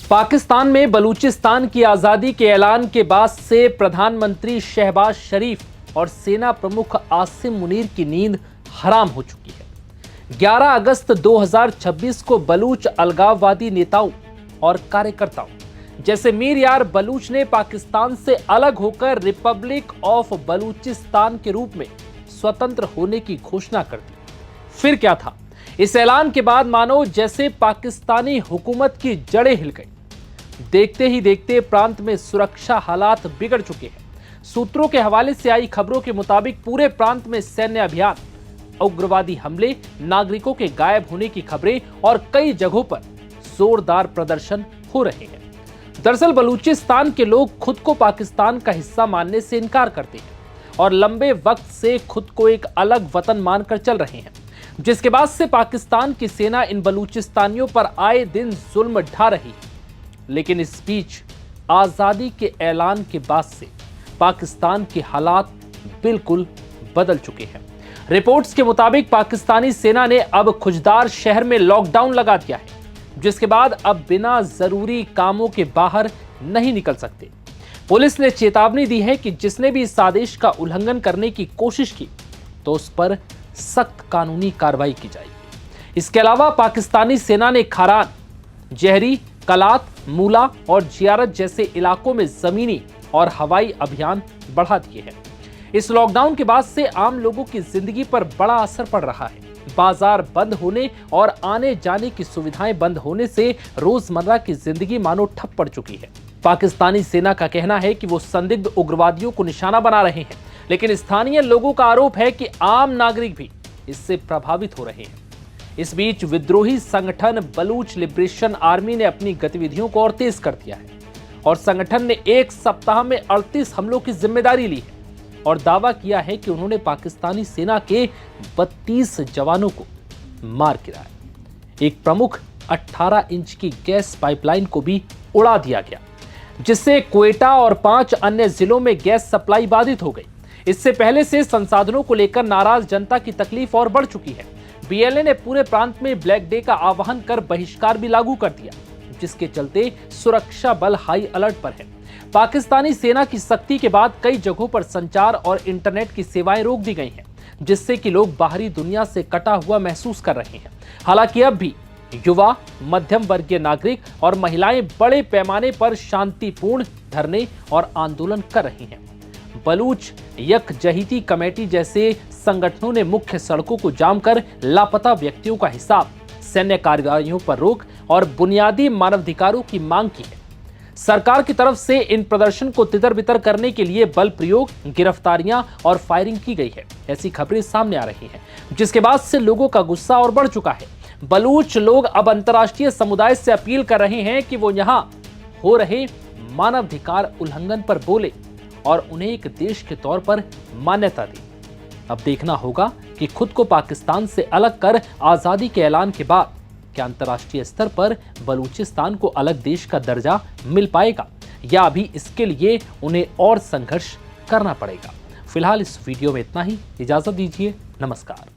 पाकिस्तान में बलूचिस्तान की आजादी के ऐलान के बाद से प्रधानमंत्री शहबाज शरीफ और सेना प्रमुख आसिम मुनीर की नींद हराम हो चुकी है। 11 अगस्त 2026 को बलूच अलगाववादी नेताओं और कार्यकर्ताओं जैसे मीर यार बलूच ने पाकिस्तान से अलग होकर रिपब्लिक ऑफ बलूचिस्तान के रूप में स्वतंत्र होने की घोषणा कर दी। फिर क्या था? इस ऐलान के बाद मानो जैसे पाकिस्तानी हुकूमत की जड़ें हिल गई। देखते ही देखते प्रांत में सुरक्षा हालात बिगड़ चुके हैं। सूत्रों के हवाले से आई खबरों के मुताबिक पूरे प्रांत में सैन्य अभियान, उग्रवादी हमले, नागरिकों के गायब होने की खबरें और कई जगहों पर जोरदार प्रदर्शन हो रहे हैं। दरअसल बलूचिस्तान के लोग खुद को पाकिस्तान का हिस्सा मानने से इनकार करते हैं और लंबे वक्त से खुद को एक अलग वतन मानकर चल रहे हैं, जिसके बाद से पाकिस्तान की सेना इन बलूचिस्तानियों पर आए दिन जुल्म ढा रही है। लेकिन इस बीच आजादी के ऐलान के बाद से पाकिस्तान के हालात बिल्कुल बदल चुके हैं। रिपोर्ट्स के मुताबिक पाकिस्तानी सेना ने अब खुजदार शहर में लॉकडाउन लगा दिया है, जिसके बाद अब बिना जरूरी कामों के बाहर नहीं निकल सकते। पुलिस ने चेतावनी दी है कि जिसने भी इस आदेश का उल्लंघन करने की कोशिश की तो उस पर सख्त कानूनी कार्रवाई की जाएगी। इसके अलावा पाकिस्तानी सेना ने खारान, जहरी, कलात, मूला और जियारत जैसे इलाकों में जमीनी और हवाई अभियान बढ़ा दिए हैं। इस लॉकडाउन के बाद से आम लोगों की जिंदगी पर बड़ा असर पड़ रहा है। बाजार बंद होने और आने जाने की सुविधाएं बंद होने से रोजमर्रा की जिंदगी मानो ठप पड़ चुकी है। पाकिस्तानी सेना का कहना है कि वो संदिग्ध उग्रवादियों को निशाना बना रहे हैं, लेकिन स्थानीय लोगों का आरोप है कि आम नागरिक भी इससे प्रभावित हो रहे हैं। इस बीच विद्रोही संगठन बलूच लिबरेशन आर्मी ने अपनी गतिविधियों को और तेज कर दिया है और संगठन ने एक सप्ताह में 38 हमलों की जिम्मेदारी ली है और दावा किया है कि उन्होंने पाकिस्तानी सेना के 32 जवानों को मार गिराया। एक प्रमुख 18 इंच की गैस पाइपलाइन को भी उड़ा दिया गया, जिससे क्वेटा और 5 अन्य जिलों में गैस सप्लाई बाधित हो गई। इससे पहले से संसाधनों को लेकर नाराज जनता की तकलीफ और बढ़ चुकी है। बीएलए ने पूरे प्रांत में ब्लैक डे का आह्वान कर बहिष्कार भी लागू कर दिया, जिसके चलते सुरक्षा बल हाई अलर्ट पर है। पाकिस्तानी सेना की सख्ती के बाद कई जगहों पर संचार और इंटरनेट की सेवाएं रोक दी गई हैं, जिससे कि लोग बाहरी दुनिया से कटा हुआ महसूस कर रहे हैं। हालांकि अब भी युवा, मध्यम वर्गीय नागरिक और महिलाएं बड़े पैमाने पर शांतिपूर्ण धरने और आंदोलन कर रही हैं। बलूच यकजहिती कमेटी जैसे संगठनों ने मुख्य सड़कों को जाम कर लापता व्यक्तियों का हिसाब, सैन्य कार्रवाइयों पर रोक और बुनियादी मानवाधिकारों की मांग की है। सरकार की तरफ से इन प्रदर्शन को तितर-बितर करने के लिए बल प्रयोग, गिरफ्तारियां और फायरिंग की गई है। ऐसी खबरें सामने आ रही हैं, जिसके बाद से लोगों का गुस्सा और बढ़ चुका है। बलूच लोग अब अंतर्राष्ट्रीय समुदाय से अपील कर रहे हैं कि वो यहां हो रहे मानवाधिकार उल्लंघन पर बोले और उन्हें एक देश के तौर पर मान्यता दी। अब देखना होगा कि खुद को पाकिस्तान से अलग कर आजादी के ऐलान के बाद क्या अंतर्राष्ट्रीय स्तर पर बलूचिस्तान को अलग देश का दर्जा मिल पाएगा या अभी इसके लिए उन्हें और संघर्ष करना पड़ेगा। फिलहाल इस वीडियो में इतना ही। इजाजत दीजिए। नमस्कार।